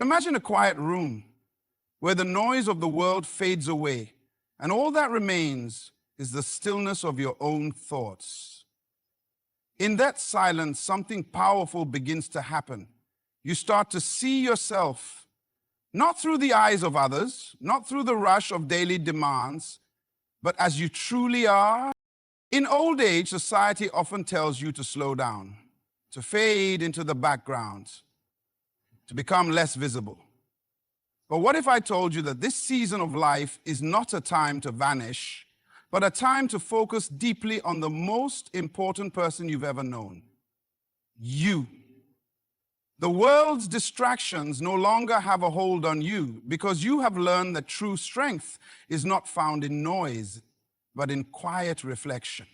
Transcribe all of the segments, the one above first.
Imagine a quiet room where the noise of the world fades away, and all that remains is the stillness of your own thoughts. In that silence, something powerful begins to happen. You start to see yourself, not through the eyes of others, not through the rush of daily demands, but as you truly are. In old age, society often tells you to slow down, to fade into the background, to become less visible. But what if I told you that this season of life is not a time to vanish, but a time to focus deeply on the most important person you've ever known? You. The world's distractions no longer have a hold on you because you have learned that true strength is not found in noise, but in quiet reflection.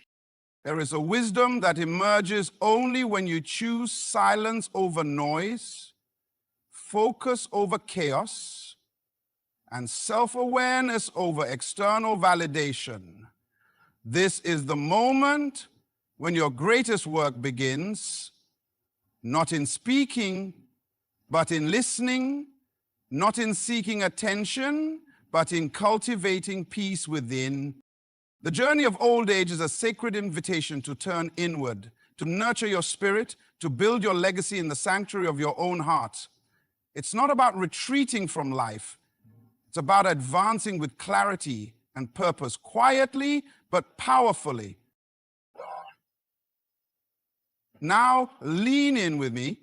There is a wisdom that emerges only when you choose silence over noise, focus over chaos, and self-awareness over external validation. This is the moment when your greatest work begins, not in speaking, but in listening, not in seeking attention, but in cultivating peace within. The journey of old age is a sacred invitation to turn inward, to nurture your spirit, to build your legacy in the sanctuary of your own heart. It's not about retreating from life. It's about advancing with clarity and purpose, quietly but powerfully. Now, lean in with me,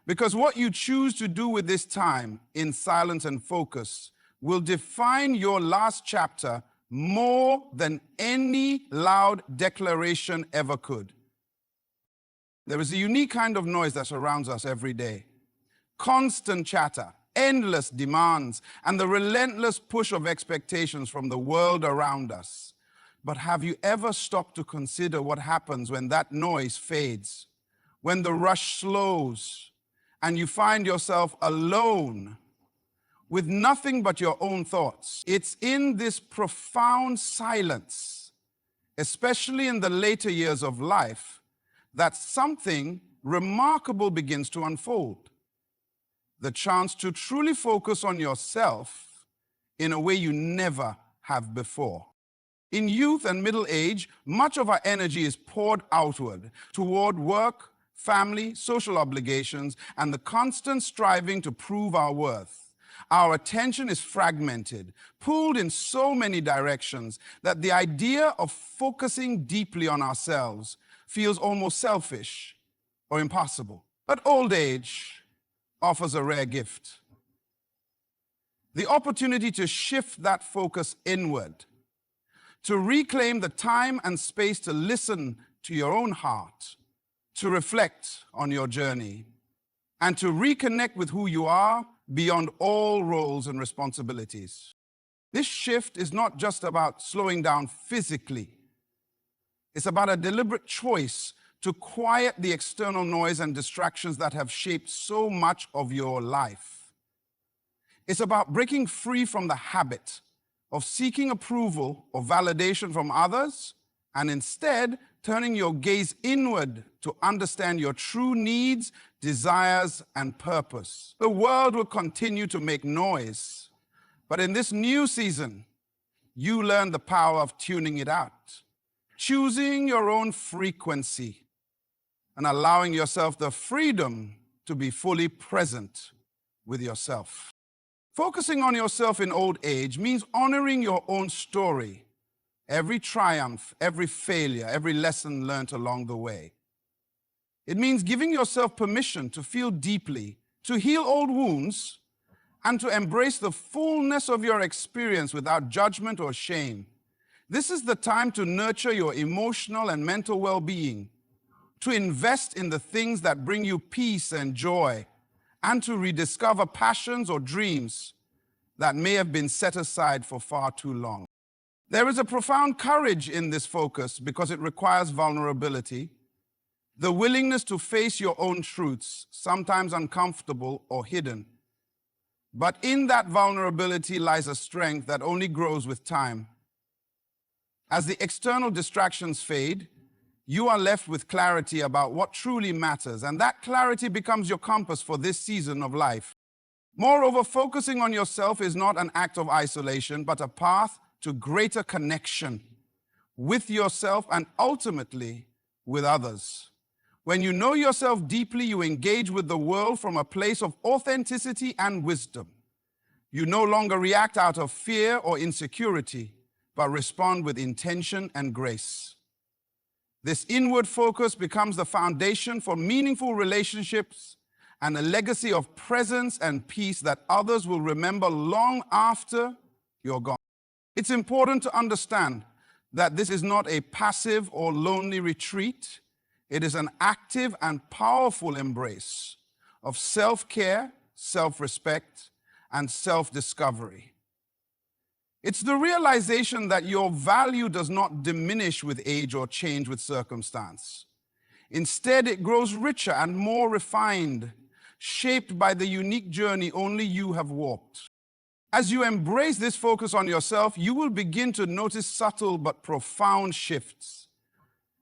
because what you choose to do with this time in silence and focus will define your last chapter more than any loud declaration ever could. There is a unique kind of noise that surrounds us every day. Constant chatter, endless demands, and the relentless push of expectations from the world around us. But have you ever stopped to consider what happens when that noise fades, when the rush slows, and you find yourself alone with nothing but your own thoughts? It's in this profound silence, especially in the later years of life, that something remarkable begins to unfold. The chance to truly focus on yourself in a way you never have before. In youth and middle age, much of our energy is poured outward toward work, family, social obligations, and the constant striving to prove our worth. Our attention is fragmented, pulled in so many directions that the idea of focusing deeply on ourselves feels almost selfish or impossible. But old age offers a rare gift. The opportunity to shift that focus inward, to reclaim the time and space to listen to your own heart, to reflect on your journey, and to reconnect with who you are beyond all roles and responsibilities. This shift is not just about slowing down physically. It's about a deliberate choice to quiet the external noise and distractions that have shaped so much of your life. It's about breaking free from the habit of seeking approval or validation from others, and instead turning your gaze inward to understand your true needs, desires, and purpose. The world will continue to make noise, but in this new season, you learn the power of tuning it out, choosing your own frequency, and allowing yourself the freedom to be fully present with yourself. Focusing on yourself in old age means honoring your own story, every triumph, every failure, every lesson learned along the way. It means giving yourself permission to feel deeply, to heal old wounds, and to embrace the fullness of your experience without judgment or shame. This is the time to nurture your emotional and mental well-being, to invest in the things that bring you peace and joy, and to rediscover passions or dreams that may have been set aside for far too long. There is a profound courage in this focus because it requires vulnerability, the willingness to face your own truths, sometimes uncomfortable or hidden. But in that vulnerability lies a strength that only grows with time. As the external distractions fade, you are left with clarity about what truly matters, and that clarity becomes your compass for this season of life. Moreover, focusing on yourself is not an act of isolation, but a path to greater connection with yourself and ultimately with others. When you know yourself deeply, you engage with the world from a place of authenticity and wisdom. You no longer react out of fear or insecurity, but respond with intention and grace. This inward focus becomes the foundation for meaningful relationships and a legacy of presence and peace that others will remember long after you're gone. It's important to understand that this is not a passive or lonely retreat. It is an active and powerful embrace of self-care, self-respect, and self-discovery. It's the realization that your value does not diminish with age or change with circumstance. Instead, it grows richer and more refined, shaped by the unique journey only you have walked. As you embrace this focus on yourself, you will begin to notice subtle but profound shifts.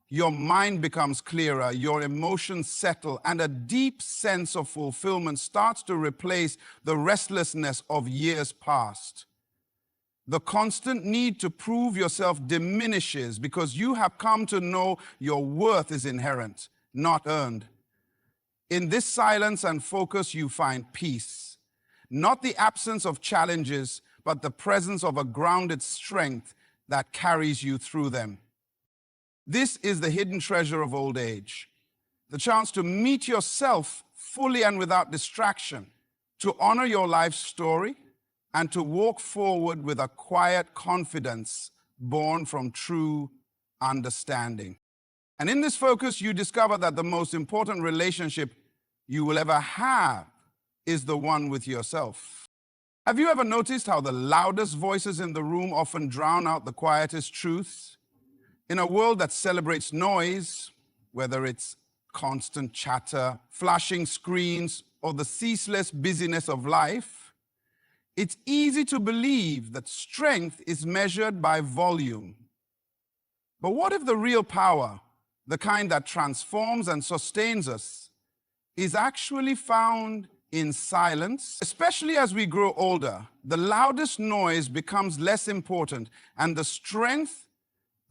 Your mind becomes clearer, your emotions settle, and a deep sense of fulfillment starts to replace the restlessness of years past. The constant need to prove yourself diminishes because you have come to know your worth is inherent, not earned. In this silence and focus, you find peace. Not the absence of challenges, but the presence of a grounded strength that carries you through them. This is the hidden treasure of old age, the chance to meet yourself fully and without distraction, to honor your life story, and to walk forward with a quiet confidence born from true understanding. And in this focus, you discover that the most important relationship you will ever have is the one with yourself. Have you ever noticed how the loudest voices in the room often drown out the quietest truths? In a world that celebrates noise, whether it's constant chatter, flashing screens, or the ceaseless busyness of life, it's easy to believe that strength is measured by volume. But what if the real power, the kind that transforms and sustains us, is actually found in silence? Especially as we grow older, the loudest noise becomes less important, and the strength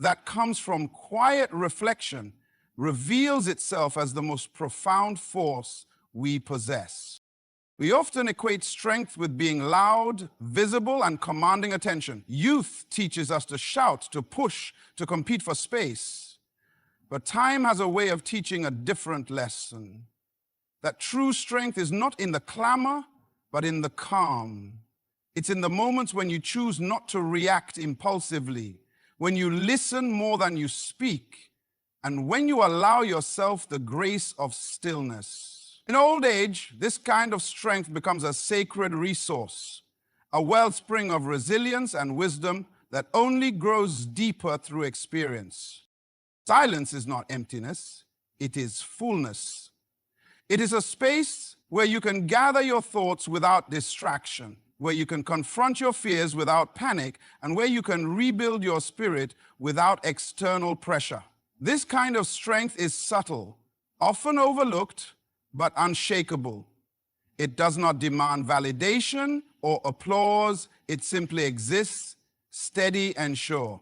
that comes from quiet reflection reveals itself as the most profound force we possess. We often equate strength with being loud, visible, and commanding attention. Youth teaches us to shout, to push, to compete for space. But time has a way of teaching a different lesson. That true strength is not in the clamor, but in the calm. It's in the moments when you choose not to react impulsively, when you listen more than you speak, and when you allow yourself the grace of stillness. In old age, this kind of strength becomes a sacred resource, a wellspring of resilience and wisdom that only grows deeper through experience. Silence is not emptiness, it is fullness. It is a space where you can gather your thoughts without distraction, where you can confront your fears without panic, and where you can rebuild your spirit without external pressure. This kind of strength is subtle, often overlooked, but unshakable. It does not demand validation or applause. It simply exists, steady and sure.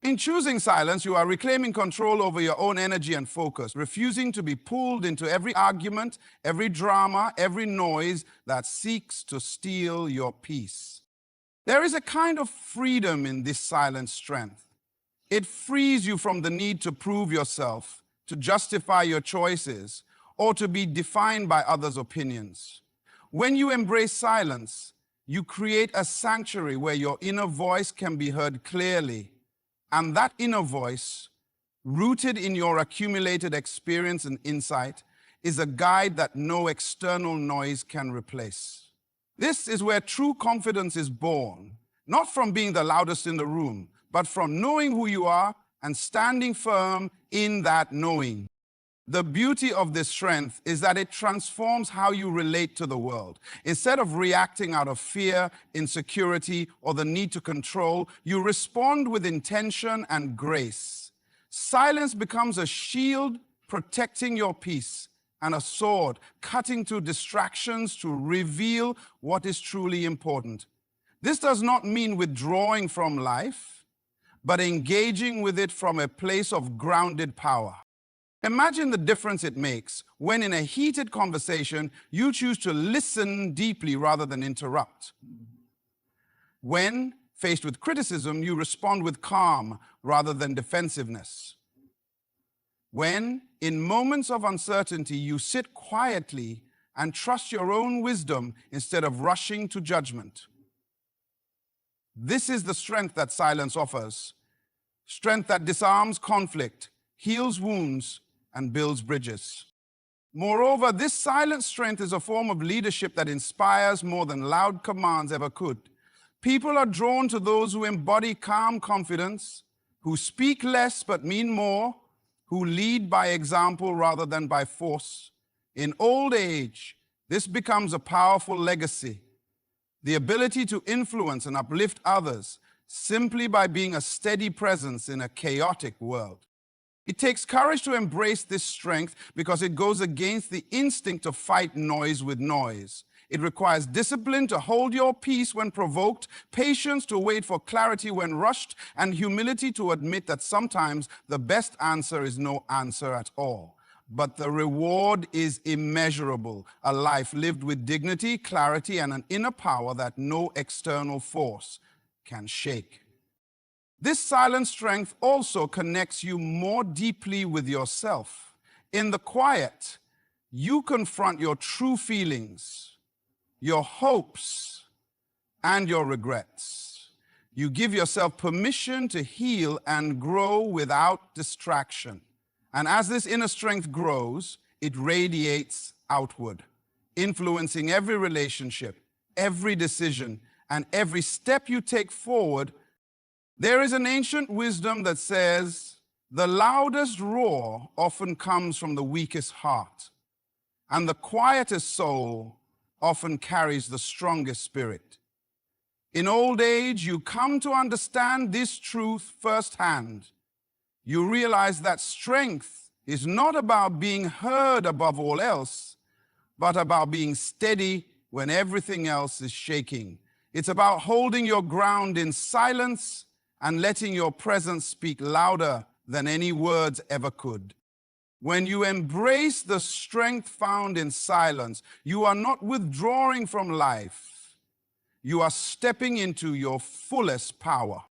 In choosing silence, you are reclaiming control over your own energy and focus, refusing to be pulled into every argument, every drama, every noise that seeks to steal your peace. There is a kind of freedom in this silent strength. It frees you from the need to prove yourself, to justify your choices, or to be defined by others' opinions. When you embrace silence, you create a sanctuary where your inner voice can be heard clearly. And that inner voice, rooted in your accumulated experience and insight, is a guide that no external noise can replace. This is where true confidence is born, not from being the loudest in the room, but from knowing who you are and standing firm in that knowing. The beauty of this strength is that it transforms how you relate to the world. Instead of reacting out of fear, insecurity, or the need to control, you respond with intention and grace. Silence becomes a shield protecting your peace and a sword cutting through distractions to reveal what is truly important. This does not mean withdrawing from life, but engaging with it from a place of grounded power. Imagine the difference it makes when in a heated conversation, you choose to listen deeply rather than interrupt. When faced with criticism, you respond with calm rather than defensiveness. When in moments of uncertainty, you sit quietly and trust your own wisdom instead of rushing to judgment. This is the strength that silence offers. Strength that disarms conflict, heals wounds, and builds bridges. Moreover, this silent strength is a form of leadership that inspires more than loud commands ever could. People are drawn to those who embody calm confidence, who speak less but mean more, who lead by example rather than by force. In old age, this becomes a powerful legacy. The ability to influence and uplift others simply by being a steady presence in a chaotic world. It takes courage to embrace this strength because it goes against the instinct to fight noise with noise. It requires discipline to hold your peace when provoked, patience to wait for clarity when rushed, and humility to admit that sometimes the best answer is no answer at all. But the reward is immeasurable, a life lived with dignity, clarity, and an inner power that no external force can shake. This silent strength also connects you more deeply with yourself. In the quiet, you confront your true feelings, your hopes, and your regrets. You give yourself permission to heal and grow without distraction. And as this inner strength grows, it radiates outward, influencing every relationship, every decision, and every step you take forward. There is an ancient wisdom that says, the loudest roar often comes from the weakest heart, and the quietest soul often carries the strongest spirit. In old age, you come to understand this truth firsthand. You realize that strength is not about being heard above all else, but about being steady when everything else is shaking. It's about holding your ground in silence and letting your presence speak louder than any words ever could. When you embrace the strength found in silence, you are not withdrawing from life. You are stepping into your fullest power.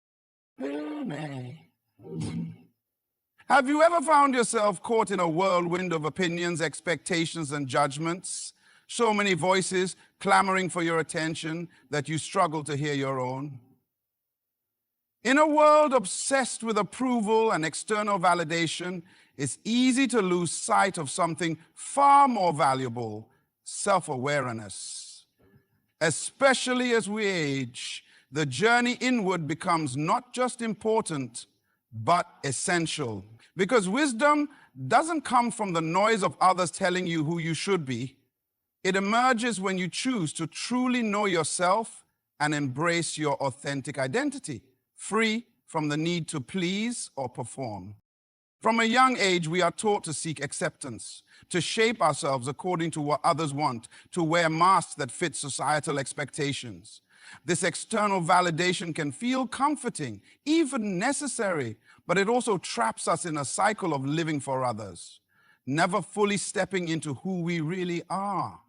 Have you ever found yourself caught in a whirlwind of opinions, expectations, and judgments? So many voices clamoring for your attention that you struggle to hear your own. In a world obsessed with approval and external validation, it's easy to lose sight of something far more valuable, self-awareness. Especially as we age, the journey inward becomes not just important, but essential. Because wisdom doesn't come from the noise of others telling you who you should be. It emerges when you choose to truly know yourself and embrace your authentic identity, free from the need to please or perform. From a young age, we are taught to seek acceptance, to shape ourselves according to what others want, to wear masks that fit societal expectations. This external validation can feel comforting, even necessary, but it also traps us in a cycle of living for others, never fully stepping into who we really are.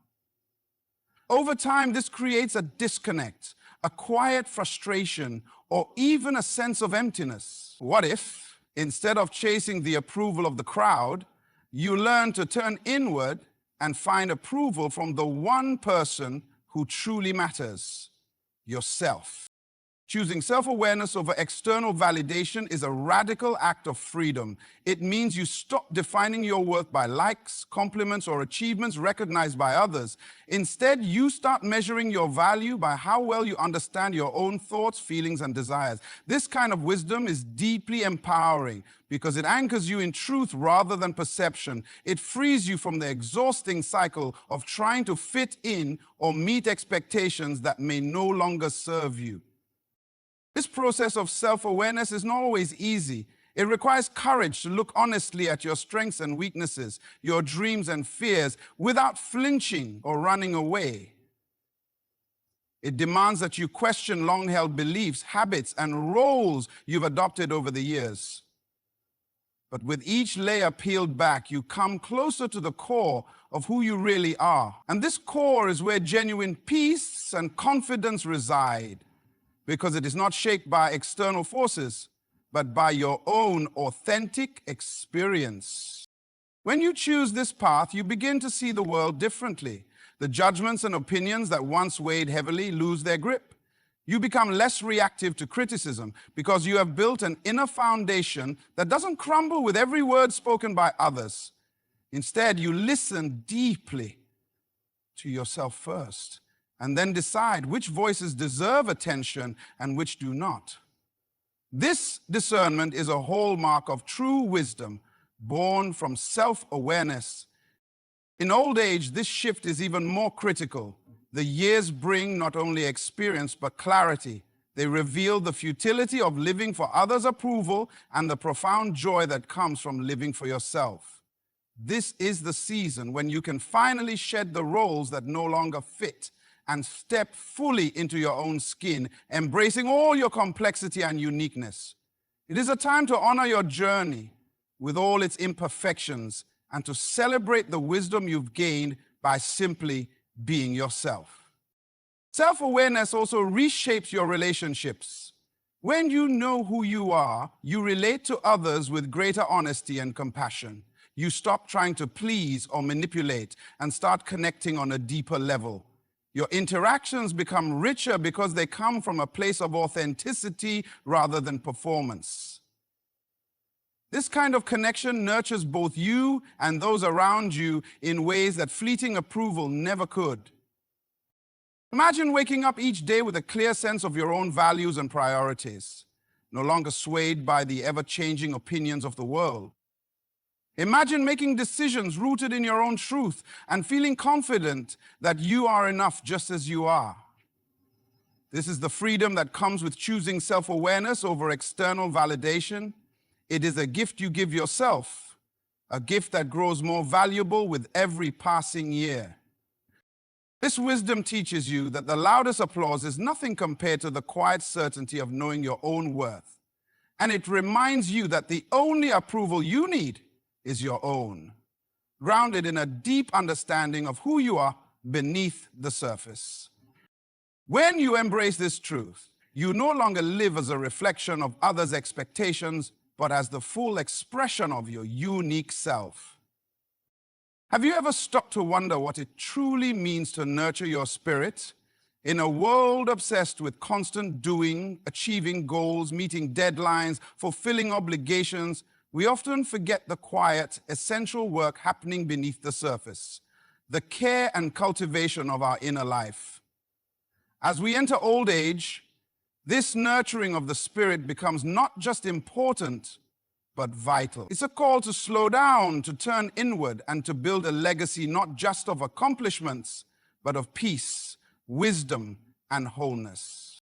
Over time, this creates a disconnect, a quiet frustration, or even a sense of emptiness. What if, instead of chasing the approval of the crowd, you learn to turn inward and find approval from the one person who truly matters, yourself? Choosing self-awareness over external validation is a radical act of freedom. It means you stop defining your worth by likes, compliments, or achievements recognized by others. Instead, you start measuring your value by how well you understand your own thoughts, feelings, and desires. This kind of wisdom is deeply empowering because it anchors you in truth rather than perception. It frees you from the exhausting cycle of trying to fit in or meet expectations that may no longer serve you. This process of self-awareness is not always easy. It requires courage to look honestly at your strengths and weaknesses, your dreams and fears, without flinching or running away. It demands that you question long-held beliefs, habits, and roles you've adopted over the years. But with each layer peeled back, you come closer to the core of who you really are. And this core is where genuine peace and confidence reside, because it is not shaped by external forces, but by your own authentic experience. When you choose this path, you begin to see the world differently. The judgments and opinions that once weighed heavily lose their grip. You become less reactive to criticism because you have built an inner foundation that doesn't crumble with every word spoken by others. Instead, you listen deeply to yourself first and then decide which voices deserve attention and which do not. This discernment is a hallmark of true wisdom, born from self-awareness. In old age, this shift is even more critical. The years bring not only experience, but clarity. They reveal the futility of living for others' approval and the profound joy that comes from living for yourself. This is the season when you can finally shed the roles that no longer fit and step fully into your own skin, embracing all your complexity and uniqueness. It is a time to honor your journey with all its imperfections and to celebrate the wisdom you've gained by simply being yourself. Self-awareness also reshapes your relationships. When you know who you are, you relate to others with greater honesty and compassion. You stop trying to please or manipulate and start connecting on a deeper level. Your interactions become richer because they come from a place of authenticity rather than performance. This kind of connection nurtures both you and those around you in ways that fleeting approval never could. Imagine waking up each day with a clear sense of your own values and priorities, no longer swayed by the ever-changing opinions of the world. Imagine making decisions rooted in your own truth and feeling confident that you are enough just as you are. This is the freedom that comes with choosing self-awareness over external validation. It is a gift you give yourself, a gift that grows more valuable with every passing year. This wisdom teaches you that the loudest applause is nothing compared to the quiet certainty of knowing your own worth. And it reminds you that the only approval you need is your own, grounded in a deep understanding of who you are beneath the surface. When you embrace this truth, you no longer live as a reflection of others' expectations, but as the full expression of your unique self. Have you ever stopped to wonder what it truly means to nurture your spirit? In a world obsessed with constant doing, achieving goals, meeting deadlines, fulfilling obligations, we often forget the quiet, essential work happening beneath the surface, the care and cultivation of our inner life. As we enter old age, this nurturing of the spirit becomes not just important, but vital. It's a call to slow down, to turn inward, and to build a legacy not just of accomplishments, but of peace, wisdom, and wholeness.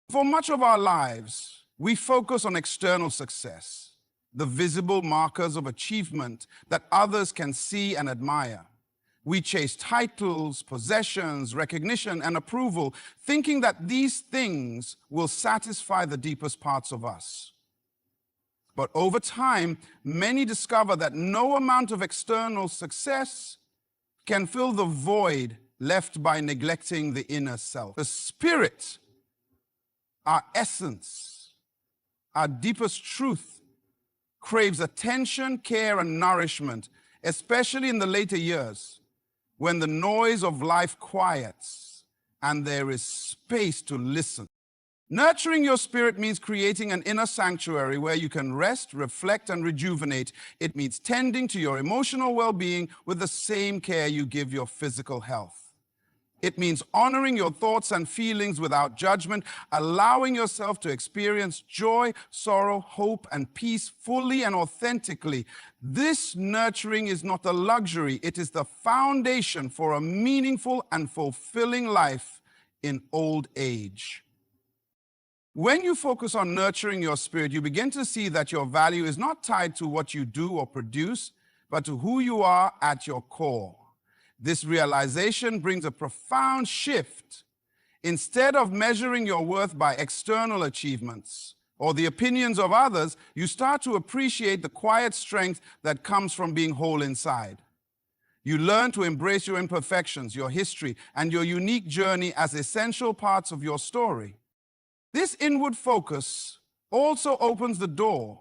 For much of our lives, we focus on external success, the visible markers of achievement that others can see and admire. We chase titles, possessions, recognition, and approval, thinking that these things will satisfy the deepest parts of us. But over time, many discover that no amount of external success can fill the void left by neglecting the inner self. The spirit, our essence, our deepest truth, craves attention, care, and nourishment, especially in the later years, when the noise of life quiets and there is space to listen. Nurturing your spirit means creating an inner sanctuary where you can rest, reflect, and rejuvenate. It means tending to your emotional well-being with the same care you give your physical health. It means honoring your thoughts and feelings without judgment, allowing yourself to experience joy, sorrow, hope, and peace fully and authentically. This nurturing is not a luxury. It is the foundation for a meaningful and fulfilling life in old age. When you focus on nurturing your spirit, you begin to see that your value is not tied to what you do or produce, but to who you are at your core. This realization brings a profound shift. Instead of measuring your worth by external achievements or the opinions of others, you start to appreciate the quiet strength that comes from being whole inside. You learn to embrace your imperfections, your history, and your unique journey as essential parts of your story. This inward focus also opens the door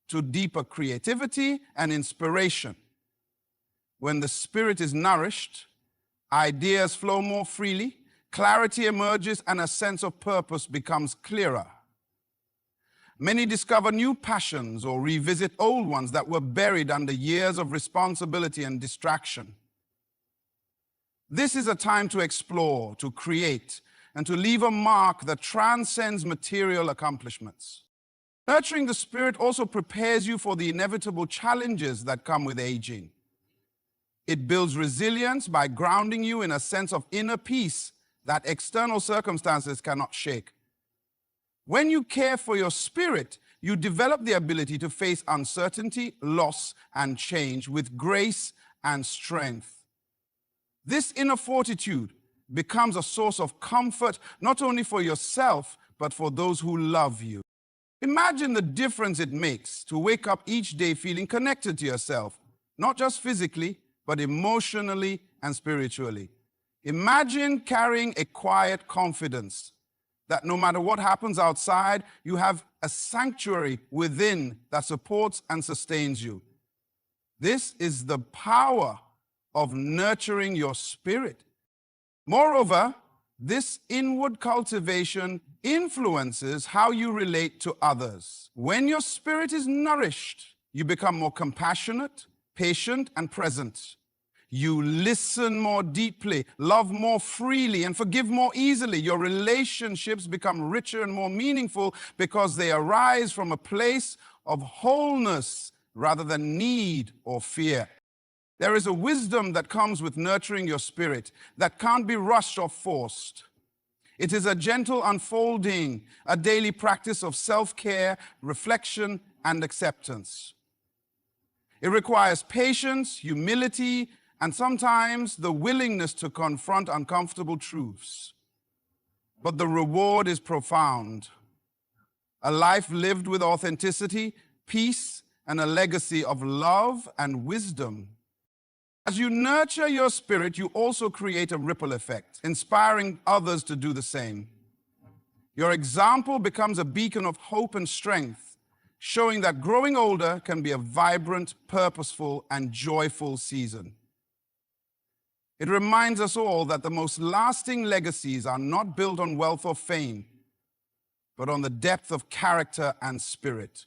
to deeper creativity and inspiration. When the spirit is nourished, ideas flow more freely, clarity emerges, and a sense of purpose becomes clearer. Many discover new passions or revisit old ones that were buried under years of responsibility and distraction. This is a time to explore, to create, and to leave a mark that transcends material accomplishments. Nurturing the spirit also prepares you for the inevitable challenges that come with aging. It builds resilience by grounding you in a sense of inner peace that external circumstances cannot shake. When you care for your spirit, you develop the ability to face uncertainty, loss, and change with grace and strength. This inner fortitude becomes a source of comfort, not only for yourself, but for those who love you. Imagine the difference it makes to wake up each day feeling connected to yourself, not just physically, but emotionally and spiritually. Imagine carrying a quiet confidence that no matter what happens outside, you have a sanctuary within that supports and sustains you. This is the power of nurturing your spirit. Moreover, this inward cultivation influences how you relate to others. When your spirit is nourished, you become more compassionate, patient, and present. You listen more deeply, love more freely, and forgive more easily. Your relationships become richer and more meaningful because they arise from a place of wholeness rather than need or fear. There is a wisdom that comes with nurturing your spirit that can't be rushed or forced. It is a gentle unfolding, a daily practice of self-care, reflection, and acceptance. It requires patience, humility, and sometimes the willingness to confront uncomfortable truths. But the reward is profound. A life lived with authenticity, peace, and a legacy of love and wisdom. As you nurture your spirit, you also create a ripple effect, inspiring others to do the same. Your example becomes a beacon of hope and strength, showing that growing older can be a vibrant, purposeful, and joyful season. It reminds us all that the most lasting legacies are not built on wealth or fame, but on the depth of character and spirit.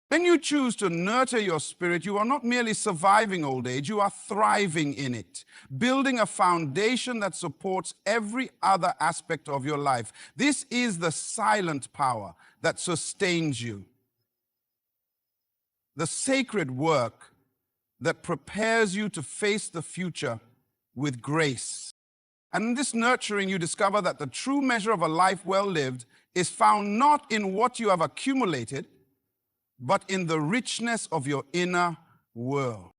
When you choose to nurture your spirit, you are not merely surviving old age, you are thriving in it, building a foundation that supports every other aspect of your life. This is the silent power that sustains you, the sacred work that prepares you to face the future with grace. And in this nurturing, you discover that the true measure of a life well lived is found not in what you have accumulated, but in the richness of your inner world.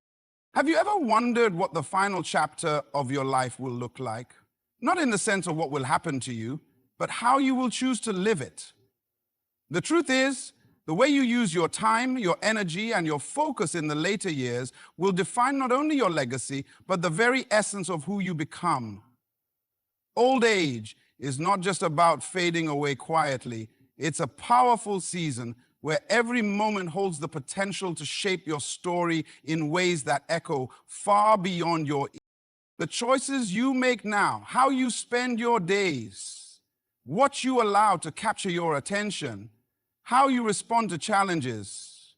Have you ever wondered what the final chapter of your life will look like? Not in the sense of what will happen to you, but how you will choose to live it. The truth is, the way you use your time, your energy, and your focus in the later years will define not only your legacy, but the very essence of who you become. Old age is not just about fading away quietly. It's a powerful season where every moment holds the potential to shape your story in ways that echo far beyond your ears. The choices you make now, how you spend your days, what you allow to capture your attention, how you respond to challenges,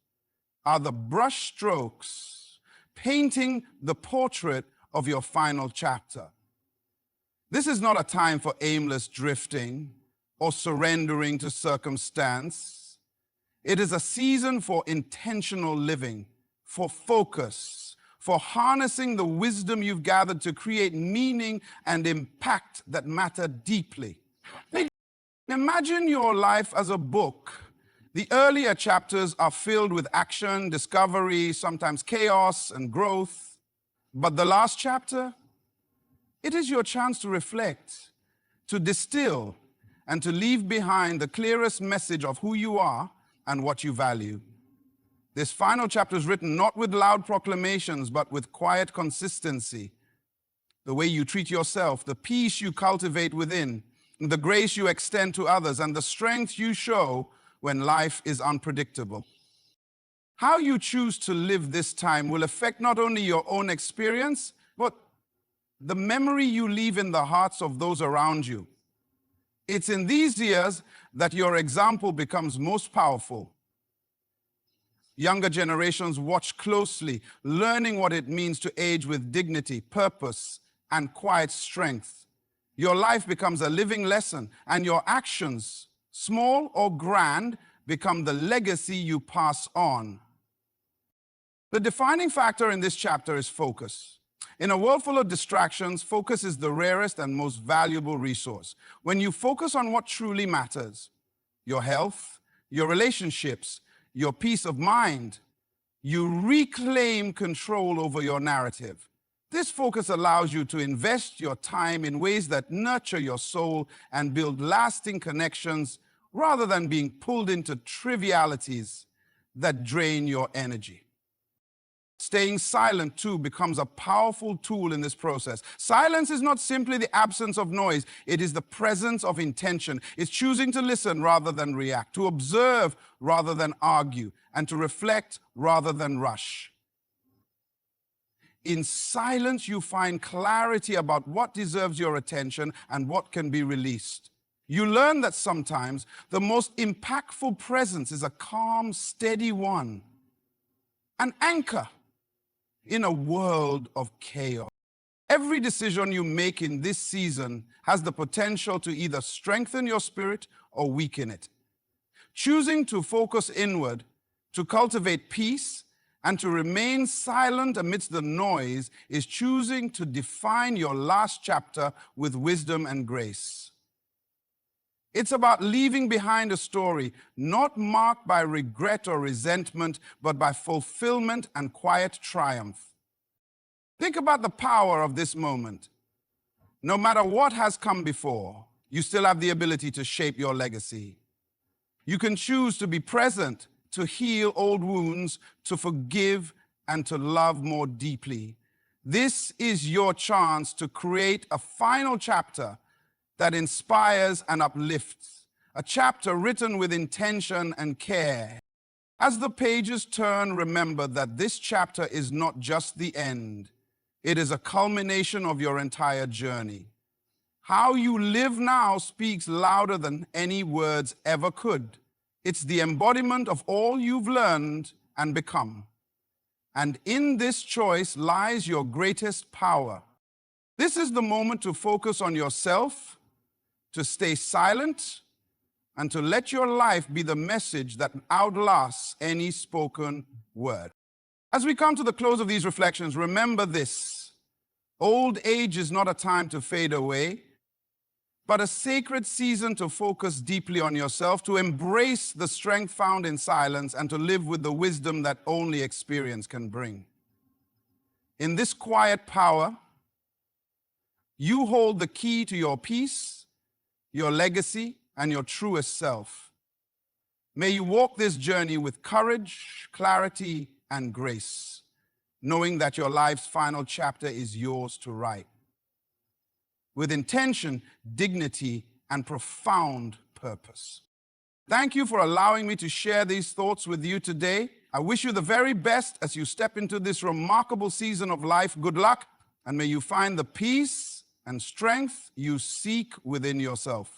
are the brush strokes painting the portrait of your final chapter. This is not a time for aimless drifting or surrendering to circumstance. It is a season for intentional living, for focus, for harnessing the wisdom you've gathered to create meaning and impact that matter deeply. Imagine your life as a book. The earlier chapters are filled with action, discovery, sometimes chaos and growth. But the last chapter, it is your chance to reflect, to distill, and to leave behind the clearest message of who you are and what you value. This final chapter is written not with loud proclamations, but with quiet consistency. The way you treat yourself, the peace you cultivate within, the grace you extend to others, and the strength you show when life is unpredictable. How you choose to live this time will affect not only your own experience, but the memory you leave in the hearts of those around you. It's in these years that your example becomes most powerful. Younger generations watch closely, learning what it means to age with dignity, purpose, and quiet strength. Your life becomes a living lesson, and your actions, small or grand, become the legacy you pass on. The defining factor in this chapter is focus. In a world full of distractions, focus is the rarest and most valuable resource. When you focus on what truly matters, your health, your relationships, your peace of mind, you reclaim control over your narrative. This focus allows you to invest your time in ways that nurture your soul and build lasting connections rather than being pulled into trivialities that drain your energy. Staying silent, too, becomes a powerful tool in this process. Silence is not simply the absence of noise. It is the presence of intention. It's choosing to listen rather than react, to observe rather than argue, and to reflect rather than rush. In silence, you find clarity about what deserves your attention and what can be released. You learn that sometimes the most impactful presence is a calm, steady one, an anchor in a world of chaos. Every decision you make in this season has the potential to either strengthen your spirit or weaken it. Choosing to focus inward, to cultivate peace, and to remain silent amidst the noise is choosing to define your last chapter with wisdom and grace. It's about leaving behind a story not marked by regret or resentment, but by fulfillment and quiet triumph. Think about the power of this moment. No matter what has come before, you still have the ability to shape your legacy. You can choose to be present, to heal old wounds, to forgive, and to love more deeply. This is your chance to create a final chapter that inspires and uplifts, a chapter written with intention and care. As the pages turn, remember that this chapter is not just the end. It is a culmination of your entire journey. How you live now speaks louder than any words ever could. It's the embodiment of all you've learned and become. And in this choice lies your greatest power. This is the moment to focus on yourself, to stay silent, and to let your life be the message that outlasts any spoken word. As we come to the close of these reflections, remember this: old age is not a time to fade away, but a sacred season to focus deeply on yourself, to embrace the strength found in silence, and to live with the wisdom that only experience can bring. In this quiet power, you hold the key to your peace, your legacy, and your truest self. May you walk this journey with courage, clarity, and grace, knowing that your life's final chapter is yours to write. With intention, dignity, and profound purpose. Thank you for allowing me to share these thoughts with you today. I wish you the very best as you step into this remarkable season of life. Good luck, and may you find the peace and strength you seek within yourself.